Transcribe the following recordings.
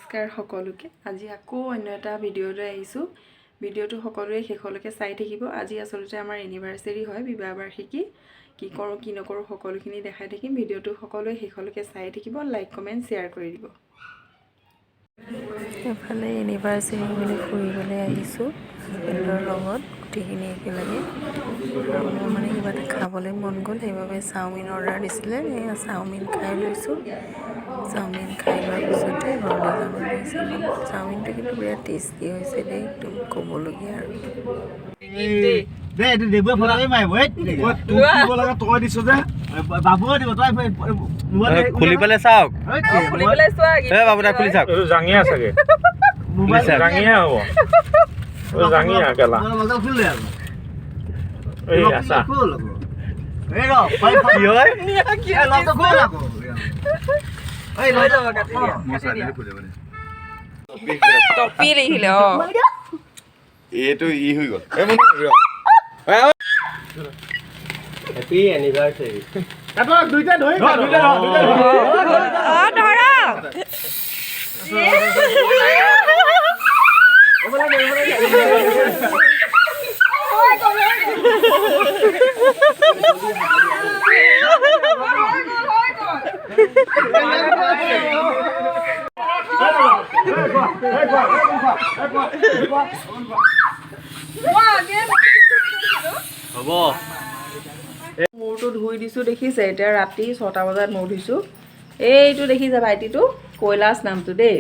নমস্কাৰ সকলোকে আজি আকৌ অন্য এটা ভিডিঅ'লৈ আহিছোঁ ভিডিঅ'টো সকলোৱে শেষলৈকে চাই থাকিব আজি আসলতে আমাৰ এনিভাৰ্সাৰী হয় বিবাহ বাৰ্ষিকী কি কৰোঁ কি নকৰোঁ সকলোখিনি দেখাই থাকিম ভিডিঅ'টো সকলোৱে শেষলৈকে চাই থাকিব লাইক কমেন্ট শেয়াৰ কৰি দিব এফালে এনিভাৰ্সাৰী বুলি ফুৰিবলৈ আহিছোঁ ফ্ৰেণ্ডৰ লগত গোটেইখিনি একেলগে আৰু মোৰ মানে কিবা এটা খাবলৈ মন গ'ল সেইবাবে চাওমিন অৰ্ডাৰ দিছিলে এই চাওমিন খাই লৈছোঁ চাওমিন খাই লোৱাৰ পিছতে ঘৰলৈ যাব লাগিছিল চাওমিনটো কিন্তু বিৰাট টেষ্টি হৈছে দেই একদম ক'বলগীয়া আৰু খুলি পেলাই চাওক বাবু দা খুলি চাওক জাঙিয়া চাগে জাঙিয়া হ'ব জাঙিয়া কেলা এই আছা কি হয় টপি লিখিলে এইটো ই হৈ গ'ল হেপী এনিভাৰ্সাৰী হ'ব মূৰটো ধুই দিছোঁ দেখিছে এতিয়া ৰাতি 6টা বজাত মূৰ ধুইছোঁ এইটো দেখিছে ভাইটিটো কৈলাশ নামটো দেই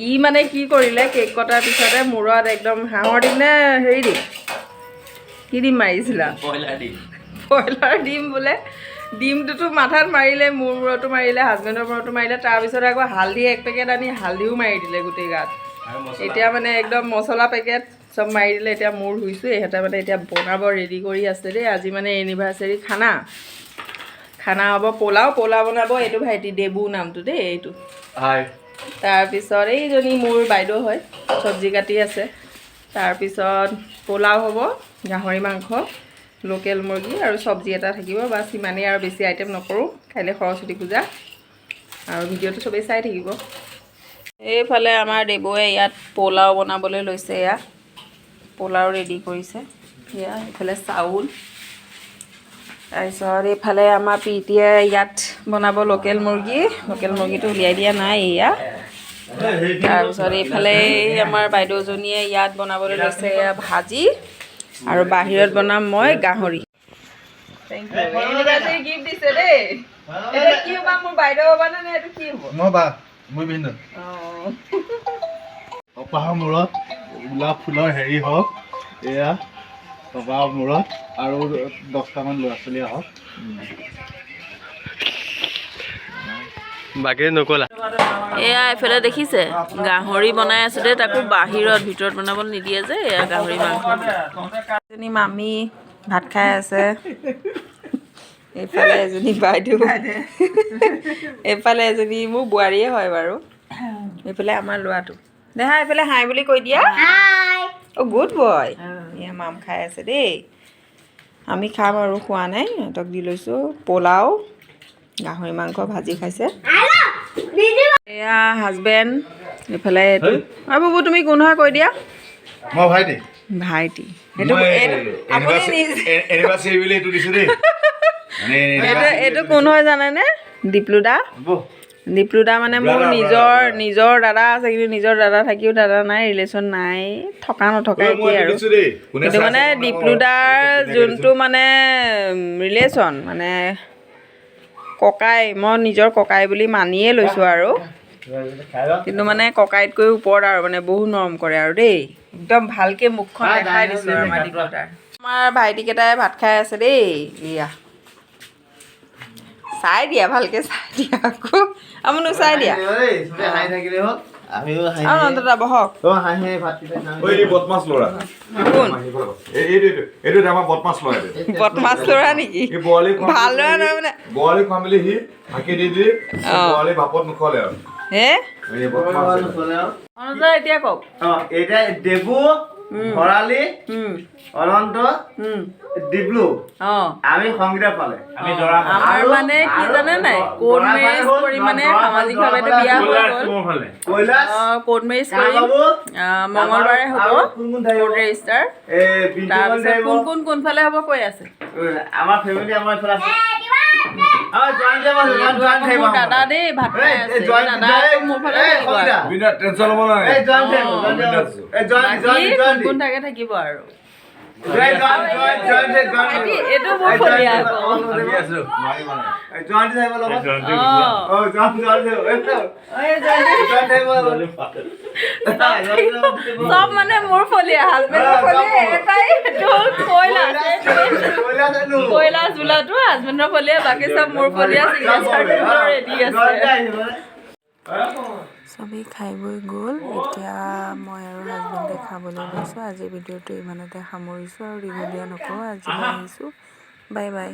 ই মানে কি কৰিলে কেক কটাৰ পিছতে মূৰত একদম হাঁহৰ ডিম নে হেৰি দিম কি ডিম মাৰিছিলা ব্ৰইলাৰ ডিম বোলে ডিমটোতো মাথাত মাৰিলে মূৰতো মাৰিলে হাজবেণ্ডৰ মূৰতো মাৰিলে তাৰপিছত আকৌ হালধি 1 পেকেট আনি হালধিও মাৰি দিলে গোটেই গাত এতিয়া মানে একদম মছলা পেকেট সব মাৰি দিলে এতিয়া মূৰ ধুইছোঁ এহেঁতে মানে এতিয়া বনাব ৰেডি কৰি আছে দেই আজি মানে এনিভাৰ্সাৰী খানা হ'ব পোলাও বনাব এইটো ভাইটি দেবু নামটো দেই এইটো তাৰপিছত এইজনী মোৰ বাইদেউ হয় চব্জি কাটি আছে তাৰপিছত পোলাও হ'ব গাহৰি মাংস লোকেল মুৰ্গী আৰু চব্জি এটা থাকিব বাছ ইমানেই আৰু বেছি আইটেম নকৰোঁ কাইলৈ সৰস্বতী পূজা আৰু ভিডিঅ'টো চবেই চাই থাকিব এইফালে আমাৰ দেবুৱে ইয়াত পোলাও বনাবলৈ লৈছে এয়া পোলাও ৰেডি কৰিছে এয়া এইফালে চাউল তাৰপিছত এইফালে আমাৰ প্ৰীতিয়ে ইয়াত বনাব লোকেল মুৰ্গীটো উলিয়াই দিয়া নাই এয়া তাৰপিছত এইফালে আমাৰ বাইদেউজনীয়ে ইয়াত বনাবলৈ লৈছে এয়া ভাজি আৰু বাহিৰত বনাম মই গাহৰি থেংক ইউ এনিভাৰ্সাৰী গিফ্ট দিছে দেই এটা কি হ'ব মোৰ বাইদেউ হ'ব নে এইটো কি হ'ব মই বিন্দু কপাহৰ মূৰত গোলাপ ফুলৰ হেৰি হওক এয়া কপাহৰ মূৰত আৰু 10টামান ল'ৰা ছোৱালী আহক বাকী নকলা এয়া এইফালে দেখিছে গাহৰি বনাই আছে দেই তাকো বাহিৰত ভিতৰত বনাবলৈ নিদিয়ে যে এয়া গাহৰি মাংস এজনী মামী ভাত খাই আছে এইফালে এজনী বাইদেউ এইফালে এজনী মোৰ বোৱাৰীয়ে হয় বাৰু এইফালে আমাৰ ল'ৰাটো দেহা এইফালে হাই বুলি কৈ দিয়া অ' গুড বয় এয়া মাম খাই আছে দেই আমি খাম আৰু খোৱা নাই সিহঁতক দি লৈছোঁ পোলাও গাহৰি মাংস ভাজি খাইছে এয়া হাজবেণ্ড এইফালে এইটো আৰু বাবু তুমি কোন হয় কৈ দিয়া মই ভাইটি সেইটো এনিভাৰ্সাৰী বুলি এইটো দিছোঁ দেই এইটো কোন হয় জানেনে দীপলুদা মানে মোৰ নিজৰ দাদা আছে কিন্তু নিজৰ দাদা থাকিও দাদা নাই ৰিলেশ্যন নাই থকা নথকা একেই আৰু কিন্তু মানে দীপলুদাৰ যোনটো মানে ৰিলেশ্যন মানে ককাই মই নিজৰ ককাই বুলি মানিয়ে লৈছোঁ আৰু কিন্তু মানে ককাইতকৈ ওপৰত আৰু মানে বহুত মৰম কৰে আৰু দেই একদম ভালকৈ মুখখন দেখাই দিছোঁ আমাৰ দীপলুদাৰ আমাৰ ভাইটিকেইটাই ভাত খাই আছে দেই এয়া চাই দিয়া ভালকৈ চাই দিয়া আকৌ আপুনি চাই দিয়া বহক বদমাছ ল'ৰা নেকি ভাল ল'ৰা নহয় মানে হে এতিয়া কওক দেবু ভৰালি অনন্ত ডিব্লু অঁ আমি সংগীতা পালে আমি দৰা আমাৰ মানে কি জানে নাই কোৰ্ট মেৰেজ কৰি মানে সামাজিকভাৱেতো বিয়া হৈ গ'ল কৈলাশ কোৰ্ট মেৰেজ কৰি মঙলবাৰে হ'ব কোৰ্ট ৰেজিষ্টাৰ তাৰপিছত কোনফালে হ'ব কৈ আছে আমাৰ ফেমিলি আমাৰ এইফালে আছে মোৰ দাদা দেই ভাত খাই আছে দাদা মোৰ ফালে কোন থাকে থাকিব আৰু এইটো মোৰ ফলীয়া চব মানে মোৰ ফলীয়া হাজবেণ্ডৰ ফলীয়া এটাই কৈলাশ বোলাটো হাজবেণ্ডৰ ফলীয়া বাকী চব মোৰ ফলীয়া ৰেডি আছে চবেই খাই বৈ গ'ল এতিয়া মই আৰু হাজবেণ্ডে খাবলৈ লৈছোঁ আজিৰ ভিডিঅ'টো ইমানতে সামৰিছোঁ আৰু দীঘলীয়া নকৰোঁ আজিলৈ আহিছোঁ বাই বাই